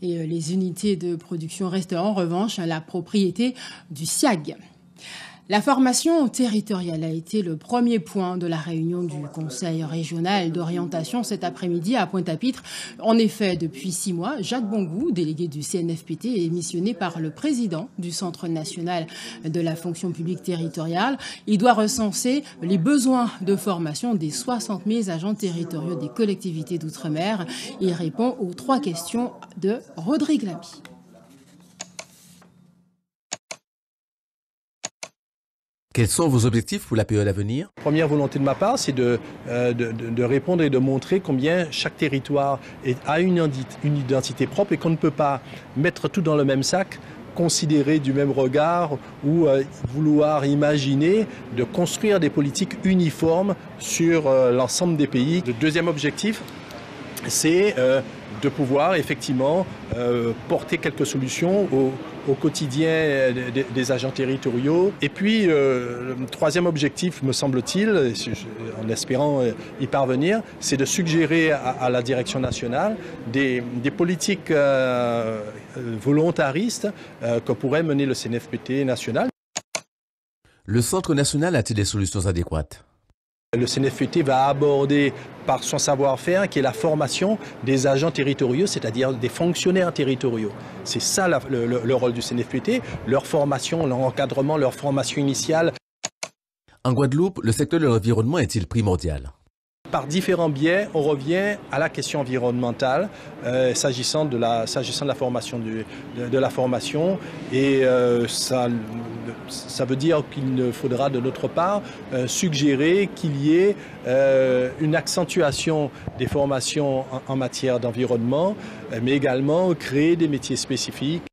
Et les unités de production restent en revanche la propriété du SIAG. La formation territoriale a été le premier point de la réunion du Conseil régional d'orientation cet après-midi à Pointe-à-Pitre. En effet, depuis 6 mois, Jacques Bongou, délégué du CNFPT, est missionné par le président du Centre national de la fonction publique territoriale. Il doit recenser les besoins de formation des 60 000 agents territoriaux des collectivités d'outre-mer. Il répond aux 3 questions de Rodrigue Lamy. Quels sont vos objectifs pour la période à venir? Première volonté de ma part, c'est de répondre et de montrer combien chaque territoire a une identité propre et qu'on ne peut pas mettre tout dans le même sac, considérer du même regard ou vouloir imaginer de construire des politiques uniformes sur l'ensemble des pays. Le deuxième objectif, c'est de pouvoir effectivement porter quelques solutions au quotidien des agents territoriaux. Et puis, le troisième objectif, me semble-t-il, en espérant y parvenir, c'est de suggérer à la direction nationale des politiques volontaristes que pourrait mener le CNFPT national. Le Centre national a-t-il des solutions adéquates? Le CNFPT va aborder par son savoir-faire qui est la formation des agents territoriaux, c'est-à-dire des fonctionnaires territoriaux. C'est ça le rôle du CNFPT, leur formation, leur encadrement, leur formation initiale. En Guadeloupe, le secteur de l'environnement est-il primordial? Par différents biais, on revient à la question environnementale s'agissant de la formation de la formation et ça veut dire qu'il faudra de notre part suggérer qu'il y ait une accentuation des formations en matière d'environnement, mais également créer des métiers spécifiques.